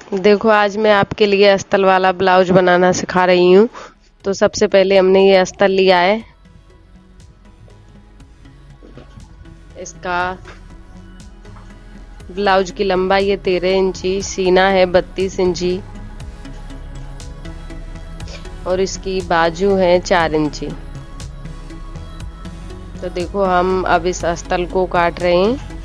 देखो आज मैं आपके लिए अस्तर वाला ब्लाउज बनाना सिखा रही हूँ। तो सबसे पहले हमने ये अस्तर लिया है। इसका ब्लाउज की लंबाई है 13 इंची, सीना है 32 इंची और इसकी बाजू है 4 इंची। तो देखो हम अब इस अस्तर को काट रहे हैं।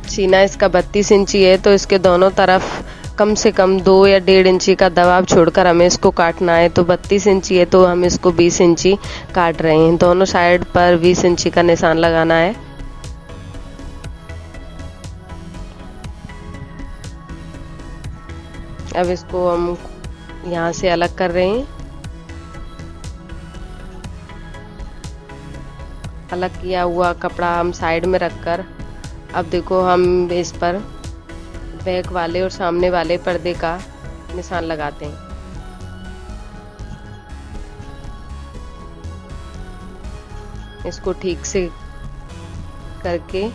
सीना इसका 32 इंची है तो इसके दोनों तरफ कम से कम 2 या 1.5 इंची का दबाव छोड़कर हमें इसको काटना है। तो 32 इंची है तो हम इसको 20 इंची काट रहे हैं। दोनों साइड पर 20 इंची का निशान लगाना है। अब इसको हम यहाँ से अलग कर रहे हैं। अलग किया हुआ कपड़ा हम साइड में रखकर अब देखो हम इस पर बैक वाले और सामने वाले पर्दे का निशान लगाते हैं। इसको ठीक से करके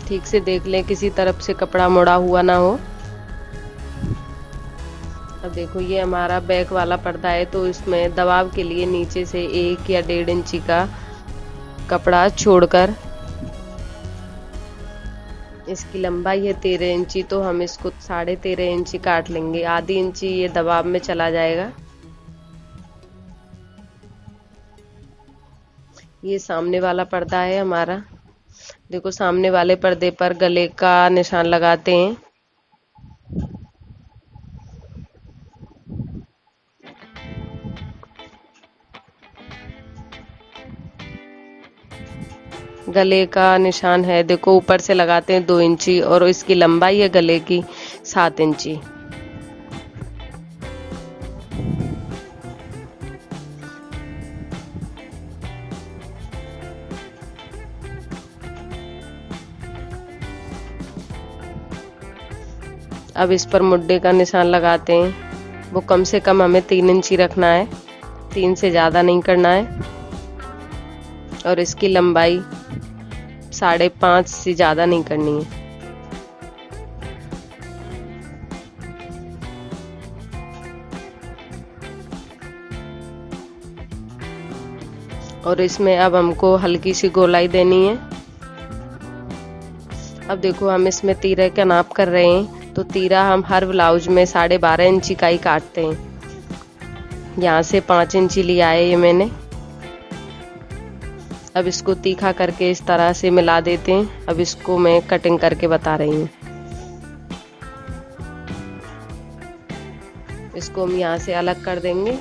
ठीक से देख लें किसी तरफ से कपड़ा मुड़ा हुआ ना हो। अब देखो ये हमारा बैक वाला पर्दा है तो इसमें दबाव के लिए नीचे से 1 या 1.5 इंची का कपड़ा छोड़कर इसकी लंबाई है 13 इंची तो हम इसको 13.5 इंची काट लेंगे। आधी इंची ये दबाव में चला जाएगा। ये सामने वाला पर्दा है हमारा। देखो सामने वाले पर्दे पर गले का निशान लगाते हैं। गले का निशान है देखो ऊपर से लगाते हैं 2 इंची और इसकी लंबाई है गले की 7 इंची। अब इस पर मुड्डे का निशान लगाते हैं। वो कम से कम हमें 3 इंची रखना है, 3 से ज़्यादा नहीं करना है। और इसकी लंबाई 5.5 से ज़्यादा नहीं करनी है। और इसमें अब हमको हल्की सी गोलाई देनी है। अब देखो हम इसमें तीरे का नाप कर रहे हैं तो तीरा हम हर ब्लाउज में 12.5 इंची का ही काटते हैं। यहाँ से 5 इंची लिया है ये मैंने। अब इसको तीखा करके इस तरह से मिला देते हैं। अब इसको मैं कटिंग करके बता रही हूँ। इसको हम यहाँ से अलग कर देंगे।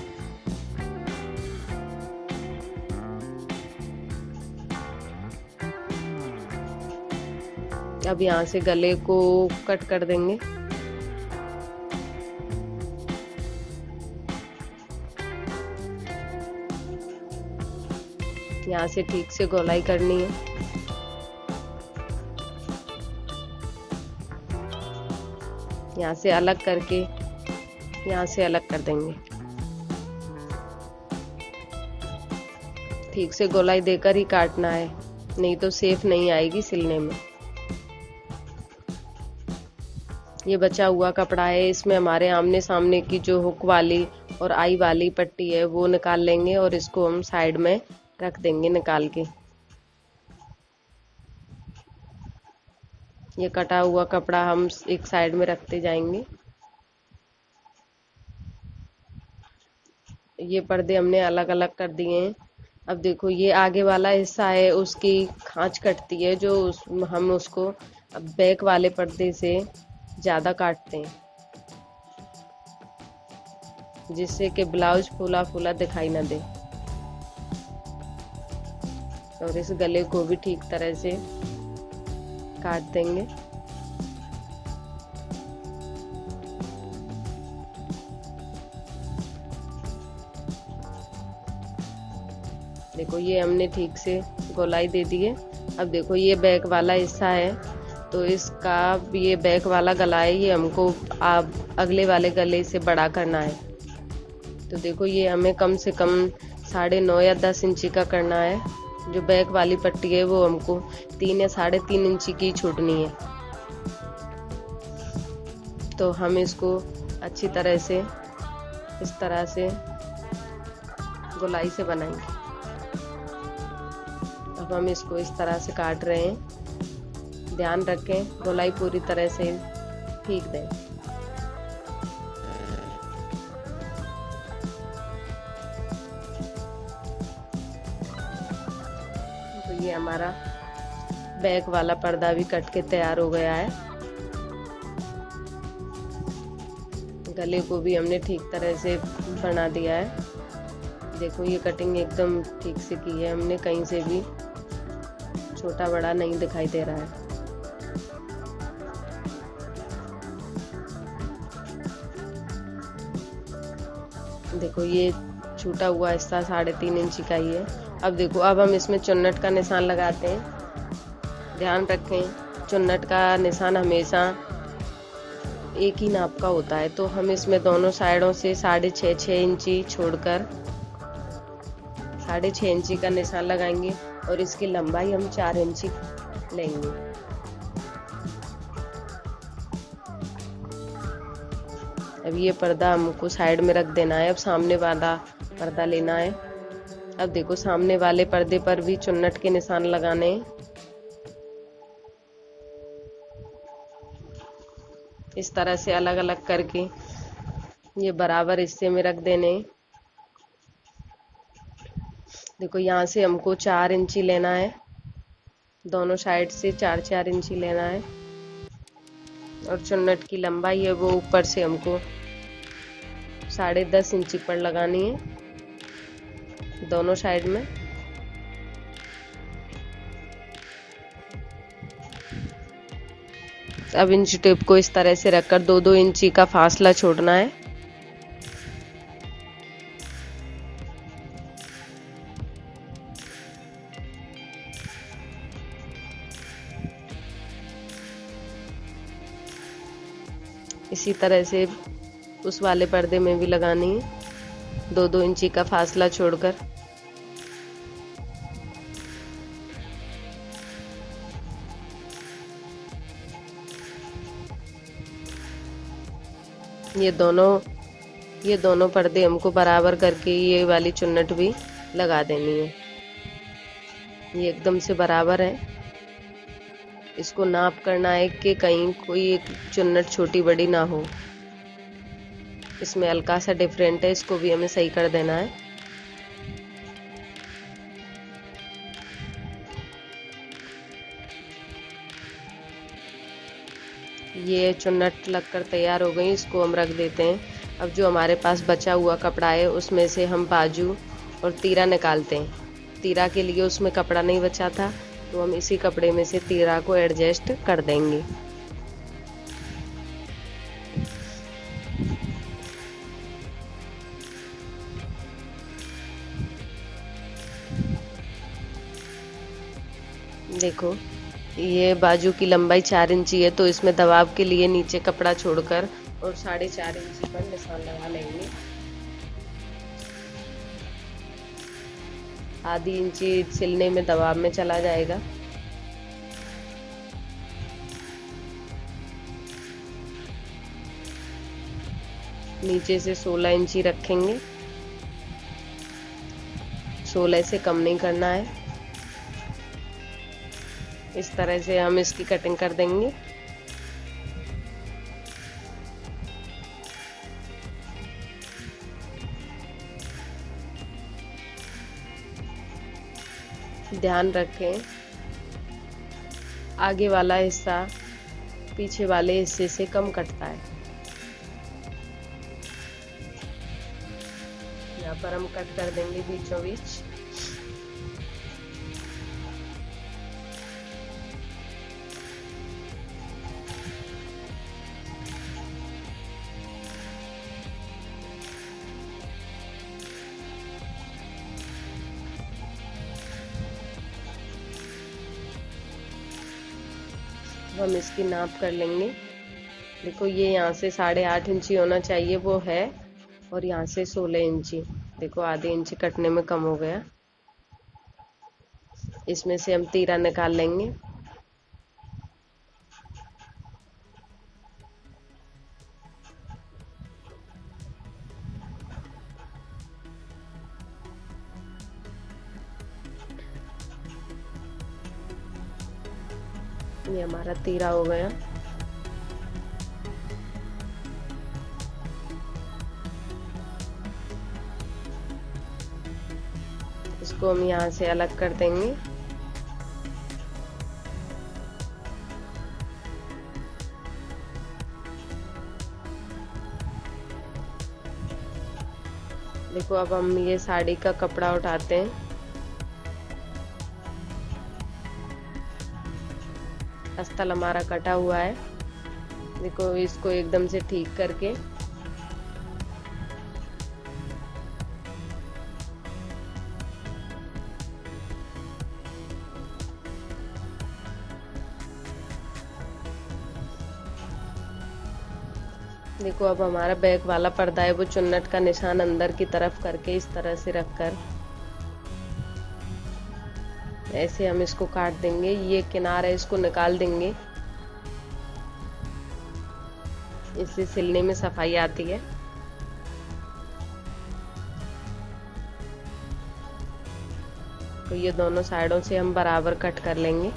अब यहाँ से गले को कट कर देंगे। यहाँ से ठीक से गोलाई करनी है। यहाँ से अलग करके यहाँ से अलग कर देंगे। ठीक से गोलाई देकर ही काटना है, नहीं तो सेफ नहीं आएगी सिलने में। ये बचा हुआ कपड़ा है, इसमें हमारे आमने सामने की जो हुक वाली और आई वाली पट्टी है वो निकाल लेंगे और इसको हम साइड में रख देंगे निकाल के। ये कटा हुआ कपड़ा हम एक साइड में रखते जाएंगे। ये पर्दे हमने अलग अलग कर दिए हैं। अब देखो ये आगे वाला हिस्सा है उसकी खांच कटती है जो हम उसको अब बैक वाले पर्दे से ज़्यादा काटते हैं, जिससे कि ब्लाउज फूला फूला दिखाई ना दे। और इस गले को भी ठीक तरह से काट देंगे। देखो ये हमने ठीक से गोलाई दे दी है। अब देखो ये बैक वाला हिस्सा है तो इसका ये बैक वाला गला है, ये हमको अगले वाले गले से बड़ा करना है। तो देखो ये हमें कम से कम 9.5 या 10 इंची का करना है। जो बैक वाली पट्टी है वो हमको 3 या 3.5 इंची की छूटनी है। तो हम इसको अच्छी तरह से इस तरह से गोलाई से बनाएंगे। अब हम इसको इस तरह से काट रहे हैं। ध्यान रखें गोलाई पूरी तरह से ठीक दें। तो ये हमारा बैक वाला पर्दा भी कट के तैयार हो गया है। गले को भी हमने ठीक तरह से बना दिया है। देखो ये कटिंग एकदम ठीक से की है हमने, कहीं से भी छोटा बड़ा नहीं दिखाई दे रहा है। देखो ये छूटा हुआ हिस्सा 3.5 इंची का ही है। अब देखो अब हम इसमें चुन्नट का निशान लगाते हैं। ध्यान रखें चुन्नट का निशान हमेशा एक ही नाप का होता है। तो हम इसमें दोनों साइडों से 6.5 इंची छोड़कर 6.5 इंची का निशान लगाएंगे और इसकी लंबाई हम 4 इंची लेंगे। अब ये पर्दा हमको साइड में रख देना है। अब सामने वाला पर्दा लेना है। अब देखो सामने वाले पर्दे पर भी चुन्नट के निशान लगाने हैं। इस तरह से अलग अलग करके ये बराबर हिस्से में रख देने। देखो यहाँ से हमको 4 इंची लेना है, दोनों साइड से 4-4 इंची लेना है। और चुन्नट की लंबाई है वो ऊपर से हमको 10.5 इंची पर लगानी है दोनों साइड में। अब इंची टेप को इस तरह से रखकर 2-2 इंची का फासला छोड़ना है। इसी तरह से उस वाले पर्दे में भी लगानी है 2-2 इंची का फासला छोड़कर। ये दोनों पर्दे हमको बराबर करके ये वाली चुन्नट भी लगा देनी है। ये एकदम से बराबर है। इसको नाप करना है कि कहीं कोई एक चुन्नट छोटी बड़ी ना हो। इसमें हल्का सा डिफरेंट है, इसको भी हमें सही कर देना है। ये चुन्नट लगकर तैयार हो गई, इसको हम रख देते हैं। अब जो हमारे पास बचा हुआ कपड़ा है उसमें से हम बाजू और तीरा निकालते हैं। तीरा के लिए उसमें कपड़ा नहीं बचा था तो हम इसी कपड़े में से तीरा को एडजस्ट कर देंगे। देखो ये बाजू की लंबाई 4 इंची है तो इसमें दबाव के लिए नीचे कपड़ा छोड़कर और 4.5 इंची पर निशान लगा लेंगे। आधी इंची सिलने में दबाव में चला जाएगा। नीचे से 16 इंची रखेंगे, 16 से कम नहीं करना है। इस तरह से हम इसकी कटिंग कर देंगे। ध्यान रखें आगे वाला हिस्सा पीछे वाले हिस्से से कम कटता है। यहाँ पर हम कट कर देंगे बीचों बीच। हम इसकी नाप कर लेंगे। देखो ये यहाँ से 8.5 इंची होना चाहिए वो है, और यहाँ से 16 इंची। देखो आधे इंची कटने में कम हो गया। इसमें से हम तीरा निकाल लेंगे। ये हमारा तीरा हो गया। इसको हम यहाँ से अलग कर देंगे। देखो अब हम ये साड़ी का कपड़ा उठाते हैं। अस्तर हमारा कटा हुआ है। देखो इसको एकदम से ठीक करके देखो अब हमारा बैक वाला पर्दा है वो चुन्नट का निशान अंदर की तरफ करके इस तरह से रखकर ऐसे हम इसको काट देंगे। ये किनारा है इसको निकाल देंगे, इससे सिलने में सफाई आती है। तो ये दोनों साइडों से हम बराबर कट कर लेंगे।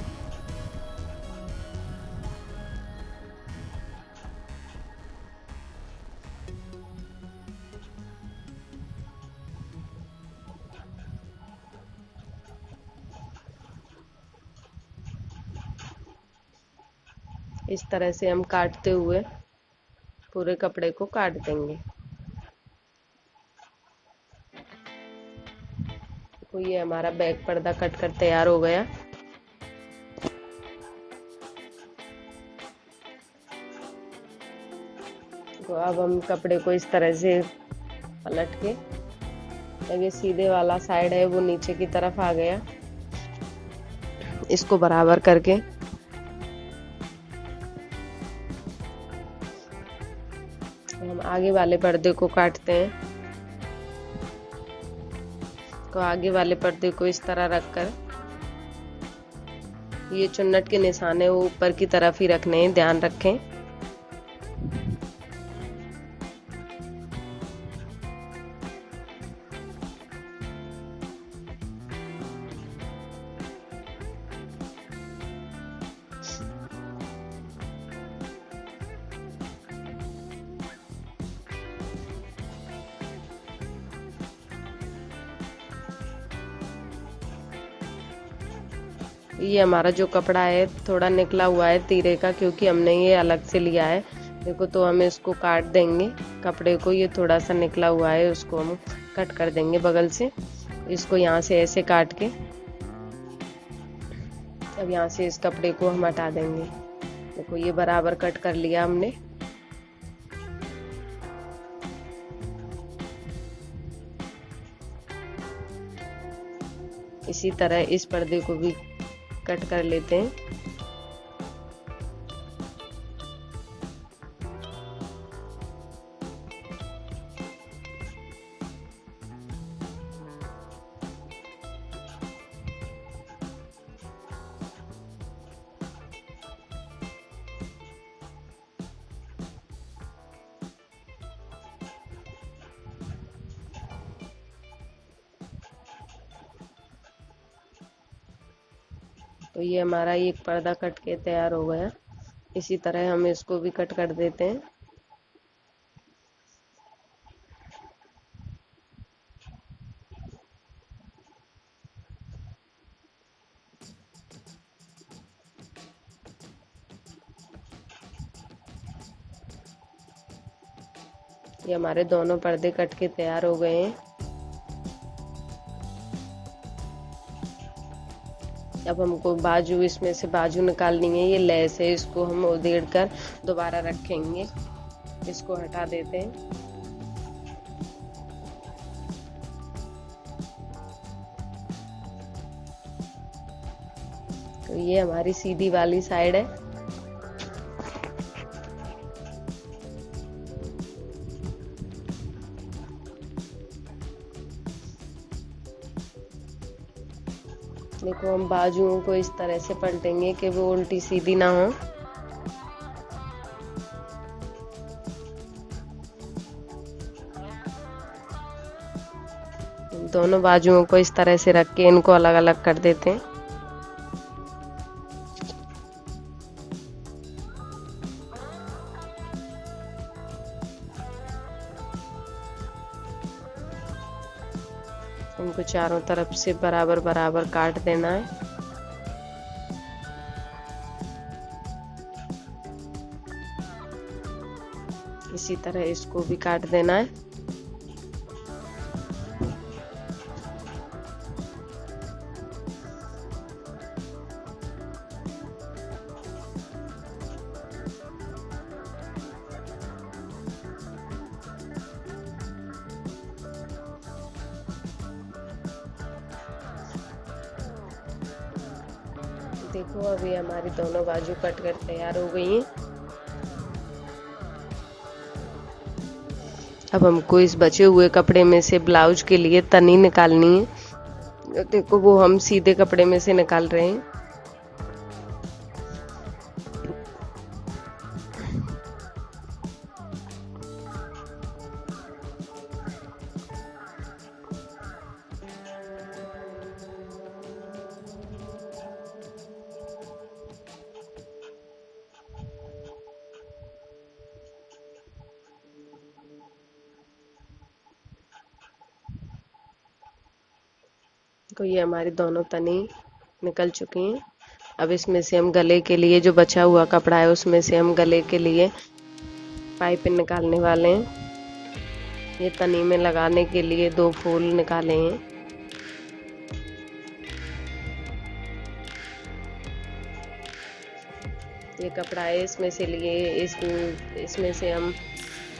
इस तरह से हम काटते हुए पूरे कपड़े को काट देंगे। तो ये हमारा बैक पर्दा कट कर तैयार हो गया। तो अब हम कपड़े को इस तरह से पलट के, अब ये सीधे वाला साइड है वो नीचे की तरफ आ गया, इसको बराबर करके हम आगे वाले पर्दे को काटते हैं। तो आगे वाले पर्दे को इस तरह रखकर ये चुन्नट के निशान है वो ऊपर की तरफ ही रखने हैं, ध्यान रखें। ये हमारा जो कपड़ा है थोड़ा निकला हुआ है तीरे का, क्योंकि हमने ये अलग से लिया है। देखो तो हम इसको काट देंगे कपड़े को, ये थोड़ा सा निकला हुआ है उसको हम कट कर देंगे बगल से। इसको यहाँ से ऐसे काट के अब यहाँ से इस कपड़े को हम हटा देंगे। देखो ये बराबर कट कर लिया हमने। इसी तरह इस पर्दे को भी कट कर लेते हैं। तो ये हमारा एक पर्दा कट के तैयार हो गया। इसी तरह हम इसको भी कट कर देते हैं। ये हमारे दोनों पर्दे कट के तैयार हो गए हैं। अब हमको बाजू, इसमें से बाजू निकालनी है, ये लेस है इसको हम उधेड़ कर दोबारा रखेंगे। इसको हटा देते हैं। तो ये हमारी सीधी वाली साइड है। देखो हम बाजुओं को इस तरह से पलटेंगे कि वो उल्टी सीधी ना हो। दोनों बाजुओं को इस तरह से रख के इनको अलग अलग कर देते हैं। इनको चारों तरफ से बराबर बराबर काट देना है। इसी तरह इसको भी काट देना है। देखो अभी हमारी दोनों बाजू कट कर तैयार हो गई हैं। अब हमको इस बचे हुए कपड़े में से ब्लाउज के लिए तनी निकालनी है। देखो वो हम सीधे कपड़े में से निकाल रहे हैं। तो ये हमारी दोनों तनी निकल चुकी हैं। अब इसमें से हम गले के लिए जो बचा हुआ कपड़ा है उसमें से हम गले के लिए पाइपिंग निकालने वाले हैं। ये तनी में लगाने के लिए 2 फूल निकाले हैं। ये कपड़ा है इसमें से लिए इसमें से हम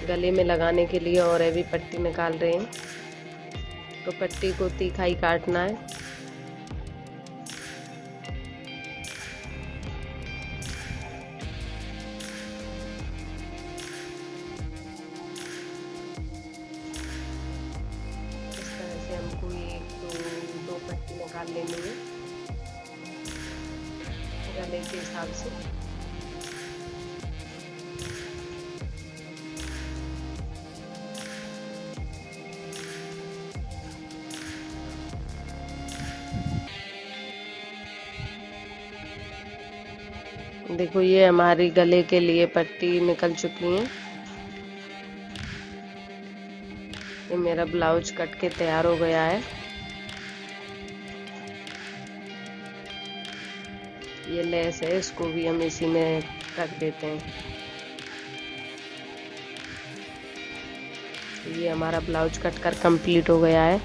गले में लगाने के लिए और भी पट्टी निकाल रहे हैं। तो पट्टी को तीखाई काटना है। इस तरह से हमको एक दो पट्टी निकाल लेनी है गले के हिसाब से। देखो ये हमारी गले के लिए पट्टी निकल चुकी है। ये मेरा ब्लाउज कट के तैयार हो गया है। ये लेस है इसको भी हम इसी में रख देते हैं। ये हमारा ब्लाउज कट कर कंप्लीट हो गया है।